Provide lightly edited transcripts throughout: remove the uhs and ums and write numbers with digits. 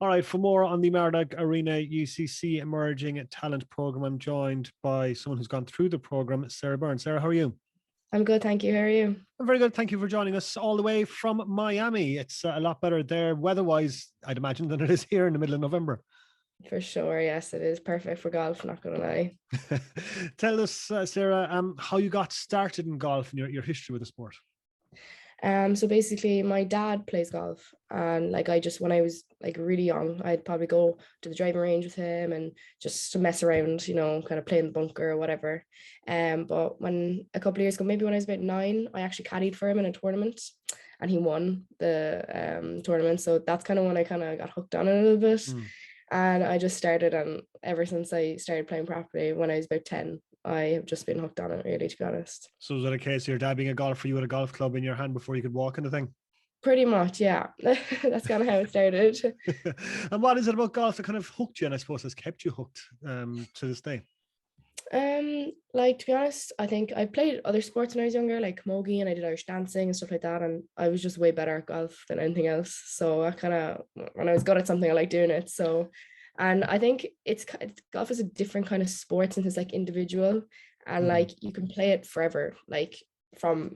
All right, for more on the Mardyke Arena UCC Emerging Talent Programme, I'm joined by someone who's gone through the programme, Sara Byrne. Sara, how are you? I'm good, thank you. How are you? I'm very good. Thank you for joining us all the way from Miami. It's a lot better there weather-wise, I'd imagine, than it is here in the middle of November. For sure, yes, it is perfect for golf, not going to lie. Tell us, Sara, how you got started in golf and your history with the sport. So basically my dad plays golf, and like when I was like really young, I'd probably go to the driving range with him and just to mess around, kind of play in the bunker or whatever. But when a couple of years ago, maybe when I was about 9, I actually caddied for him in a tournament and he won the tournament. So that's kind of when I kind of got hooked on it a little bit. And I just started, and ever since I started playing properly when I was about 10, I have just been hooked on it, really, to be honest. So was that a case of your dad being a golfer, you had a golf club in your hand before you could walk in the thing? Pretty much, yeah. That's kind of how it started. And what is it about golf that kind of hooked you, and I suppose has kept you hooked to this day? Like, to be honest, I think I played other sports when I was younger, like camogie, and I did Irish dancing and stuff like that, and I was just way better at golf than anything else. So I kind of, when I was good at something, I like doing it. So, and I think golf is a different kind of sport since it's like individual, and like you can play it forever. Like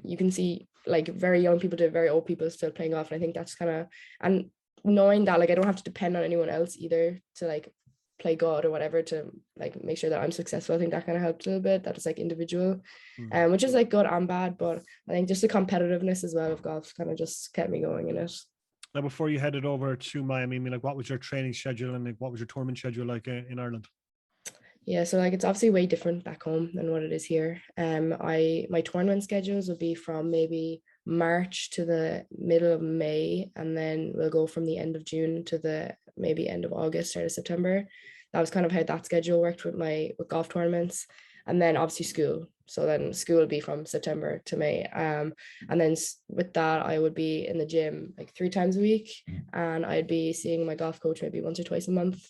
you can see like very young people to very old people still playing golf, and I think that's kind of, and knowing that like I don't have to depend on anyone else either to like play God or whatever to like make sure that I'm successful. I think that kind of helped a little bit. That is like individual, which is like good and bad. But I think just the competitiveness as well of golf kind of just kept me going in it. Now, before you headed over to Miami, I mean, like, what was your training schedule and like, what was your tournament schedule like in Ireland? Yeah, so like it's obviously way different back home than what it is here. My tournament schedules will be from maybe March to the middle of May, and then we'll go from the end of June to the maybe end of August, start of September. That was kind of how that schedule worked with golf tournaments, and then obviously school. So then school will be from September to May. And then with that, I would be in the gym like 3 times a week, and I'd be seeing my golf coach maybe once or twice a month.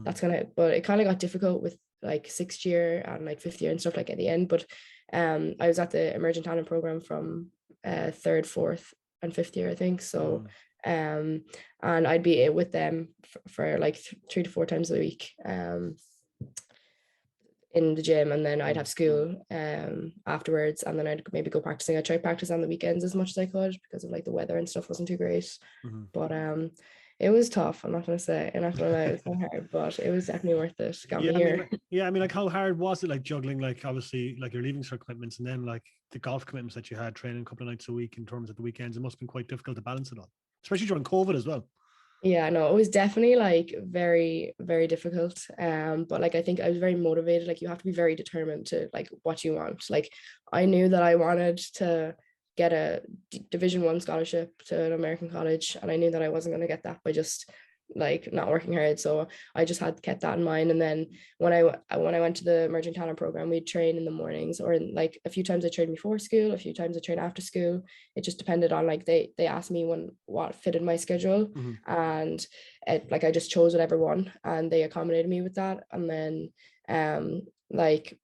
That's kind of, but it kind of got difficult with like 6th year and like 5th year and stuff like at the end. But I was at the emerging talent program from 3rd, 4th, and 5th year, I think. So and I'd be with them for like 3 to 4 times a week in the gym, and then I'd have school afterwards, and then I'd maybe go practicing. I tried practice on the weekends as much as I could because of like the weather and stuff wasn't too great. But it was tough. I'm not gonna lie, it was so hard, but it was definitely worth it. Got me here. I mean, like, how hard was it, like juggling, like obviously, like your leaving cert commitments and then like the golf commitments that you had, training a couple of nights a week in terms of the weekends? It must have been quite difficult to balance it all, especially during COVID as well. Yeah, no, it was definitely like very, very difficult. But like I think I was very motivated. Like you have to be very determined to like what you want. Like I knew that I wanted to get a Division 1 scholarship to an American college, and I knew that I wasn't going to get that by just like not working hard. So I just had kept that in mind. And then when I went to the emerging talent program, we'd train in the mornings, or like a few times I trained before school, a few times I trained after school. It just depended on like they asked me what fitted my schedule, and like I just chose whatever one, and they accommodated me with that. And then like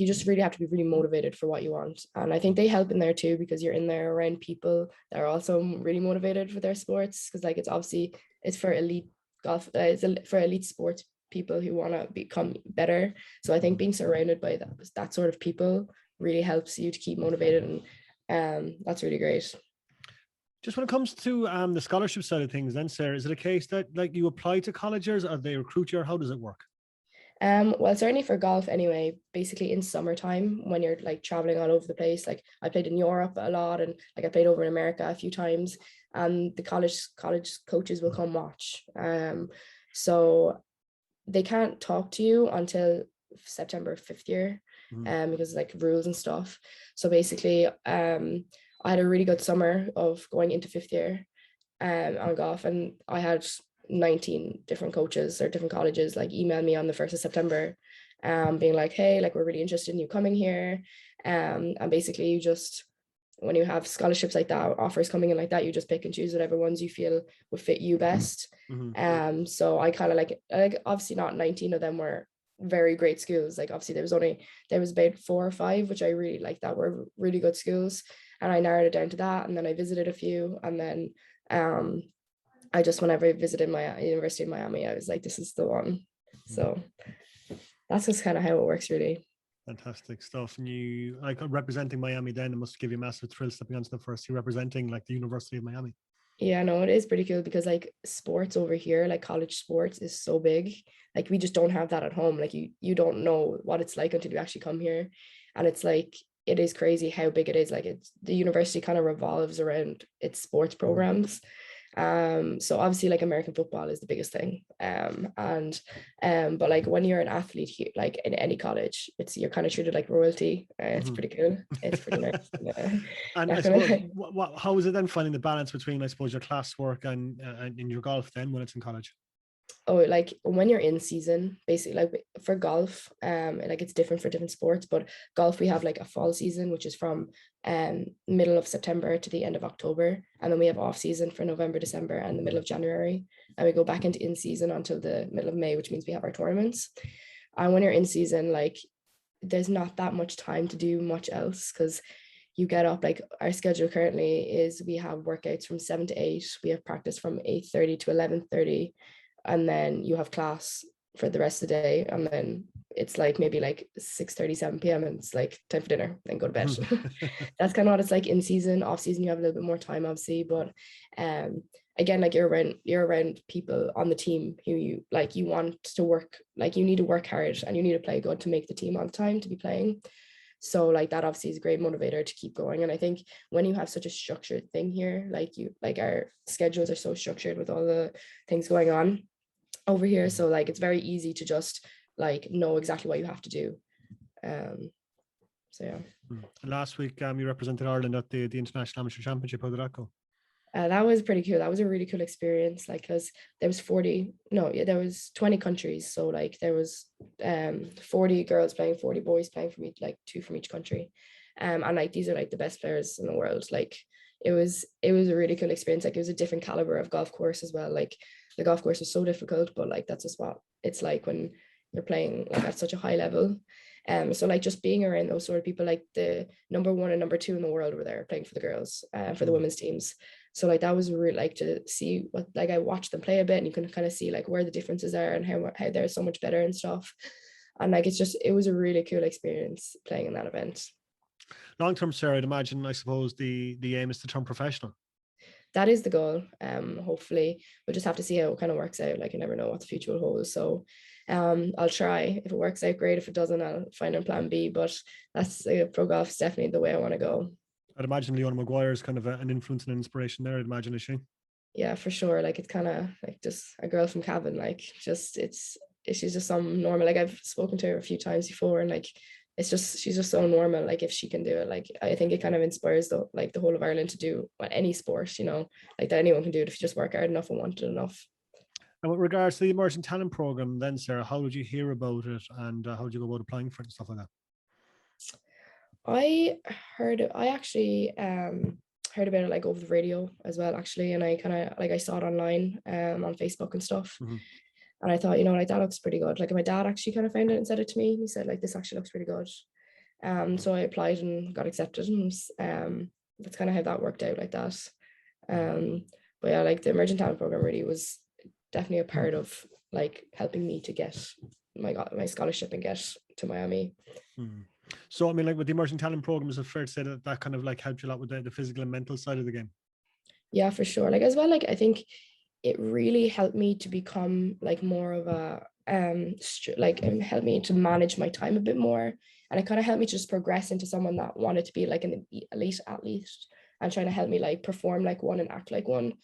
you just really have to be really motivated for what you want, and I think they help in there too, because you're in there around people that are also really motivated for their sports, because like it's for elite golf, for elite sports people who want to become better. So I think being surrounded by that sort of people really helps you to keep motivated, and that's really great. Just when it comes to the scholarship side of things then, Sara, is it a case that like you apply to colleges or they recruit you, or how does it work? Well, certainly for golf anyway, basically in summertime when you're like traveling all over the place, like I played in Europe a lot, and like I played over in America a few times, and the college coaches will come watch. So they can't talk to you until September 5th year, because like rules and stuff. So basically, I had a really good summer of going into 5th year on golf, and I had 19 different coaches or different colleges like email me on the 1st of September, being like, hey, like we're really interested in you coming here. And basically you just, when you have scholarships like that, offers coming in like that, you just pick and choose whatever ones you feel would fit you best. So I kind of like obviously not 19 of them were very great schools. Like obviously there was about 4 or 5 which I really liked that were really good schools, and I narrowed it down to that, and then I visited a few, and then I just, whenever I visited my University of Miami, I was like, this is the one. So that's just kind of how it works, really. Fantastic stuff. And you, like, representing Miami then, it must give you a massive thrill stepping onto the first team representing like the University of Miami. Yeah, no, it is pretty cool because like sports over here, like college sports is so big. Like we just don't have that at home. Like you don't know what it's like until you actually come here. And it's like it is crazy how big it is. Like it's the university kind of revolves around its sports programs. So obviously like American football is the biggest thing. But like when you're an athlete here, like in any college, you're kind of treated like royalty. It's pretty cool. It's pretty nice. And I suppose, how is it then finding the balance between, I suppose, your classwork and in your golf then when it's in college? Oh, like when you're in season, basically, like for golf, like it's different for different sports, but golf we have like a fall season, which is from middle of September to the end of October, and then we have off season for November, December, and the middle of January, and we go back into in season until the middle of May, which means we have our tournaments. And when you're in season, like there's not that much time to do much else because you get up, like our schedule currently is we have workouts from 7 to 8, we have practice from 8:30 to 11:30, and then you have class for the rest of the day, and then it's like maybe like 6:30, 7 p.m. and it's like time for dinner, then go to bed. That's kind of what it's like in season. Off season you have a little bit more time obviously, but again, like you're around people on the team who you like, you want to work, like you need to work hard and you need to play good to make the team on time to be playing. So like that obviously is a great motivator to keep going. And I think when you have such a structured thing here, like our schedules are so structured with all the things going on over here, so like it's very easy to just like know exactly what you have to do. So yeah. Last week you represented Ireland at the International Amateur Championship. How did that go? That was pretty cool. That was a really cool experience, like because there was 20 countries, so like there was 40 girls playing, 40 boys playing from each, like 2 from each country, and like these are like the best players in the world. Like it was a really cool experience. Like it was a different caliber of golf course as well. Like the golf course was so difficult, but like that's just what it's like when you're playing like at such a high level. So like just being around those sort of people, like the number 1 and number 2 in the world were there playing for the girls, for the women's teams. So like that was really like to see what, like I watched them play a bit and you can kind of see like where the differences are and how they're so much better and stuff. And like it was a really cool experience playing in that event. Long term, Sarah, I'd imagine, I suppose the aim is to turn professional. That is the goal. Hopefully we'll just have to see how it kind of works out. Like you never know what the future will hold. So I'll try. If it works out, great. If it doesn't, I'll find a plan B. But that's pro golf is definitely the way I want to go. I'd imagine Leona Maguire is kind of an influence and an inspiration there. I'd imagine, is she? Yeah, for sure. Like it's kind of like just a girl from Cavan. Like just she's just some normal. Like I've spoken to her a few times before, and like she's just so normal. Like if she can do it, like I think it kind of inspires the whole of Ireland to do any sport, like that anyone can do it if you just work hard enough and want it enough. And with regards to the emerging talent program, then Sarah, how did you hear about it, and how did you go about applying for it and stuff like that? I actually heard about it like over the radio as well, actually, and I kind of like I saw it online on Facebook and stuff. And I thought, like that looks pretty good. Like my dad actually kind of found it and said it to me. He said like this actually looks pretty good. So I applied and got accepted, and that's kind of how that worked out like that. But yeah, like the emerging talent program really was definitely a part of like helping me to get my scholarship and get to Miami. So I mean, like with the emerging talent program, is it fair to say that kind of like helped you a lot with the physical and mental side of the game? Yeah, for sure. Like as well, like I think it really helped me to become like more of a it helped me to manage my time a bit more, and it kind of helped me to just progress into someone that wanted to be like an elite athlete and trying to help me like perform like one and act like one.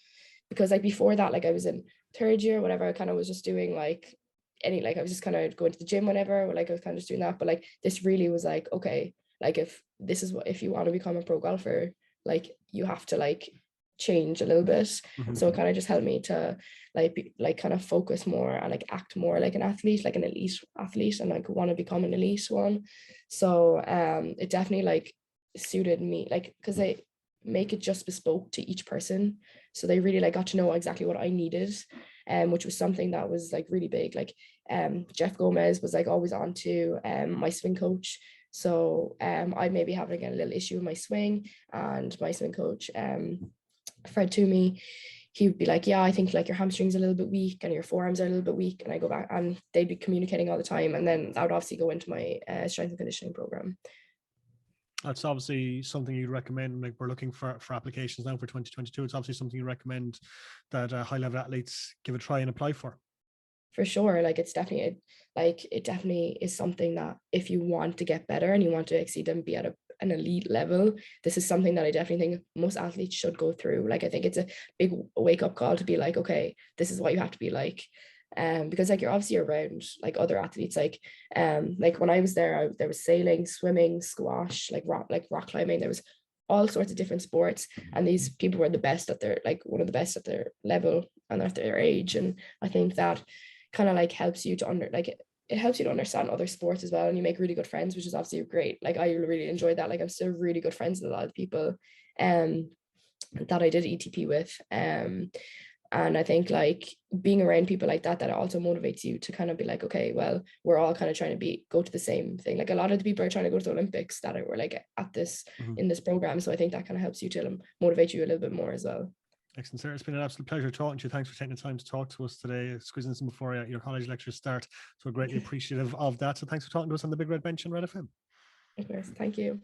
Because like before that, like I was in 3rd year, whatever, I kind of was just doing like I was just kind of going to the gym whenever, or like I was kind of just doing that. But like this really was like, okay, like if you want to become a pro golfer, like you have to like change a little bit. So it kind of just helped me to kind of focus more and like act more like an athlete, like an elite athlete, and like want to become an elite one. So it definitely like suited me, like because they make it just bespoke to each person, so they really like got to know exactly what I needed, which was something that was like really big. Like Jeff Gomez was like always on to my swing coach. So I maybe having a little issue with my swing, and my swing coach Fred Toomey, he would be like, yeah, I think like your hamstrings a little bit weak and your forearms are a little bit weak. And I go back and they'd be communicating all the time. And then that would obviously go into my strength and conditioning program. That's obviously something you'd recommend. Like we're looking for applications now for 2022. It's obviously something you recommend that high level athletes give a try and apply for. For sure. Like it definitely is something that if you want to get better and you want to exceed and be at an elite level, this is something that I definitely think most athletes should go through. Like I think it's a big wake up call to be like, okay, this is what you have to be like. Because like you're obviously around like other athletes, like when I was there, there was sailing, swimming, squash, like rock climbing. There was all sorts of different sports, and these people were the best at their, like one of the best at their level and at their age. And I think that kind of like helps you to it helps you to understand other sports as well, and you make really good friends, which is obviously great. Like I really enjoyed that. Like I'm still really good friends with a lot of people that I did ETP with. And I think like being around people like that also motivates you to kind of be like, okay, well, we're all kind of trying to go to the same thing. Like a lot of the people are trying to go to the Olympics that were like at this in this program. So I think that kind of helps you to motivate you a little bit more as well. Excellent, Sarah. It's been an absolute pleasure talking to you. Thanks for taking the time to talk to us today, squeezing this in before your college lectures start. So we're greatly appreciative of that. So thanks for talking to us on the Big Red Bench on Red FM. Of course. Thank you.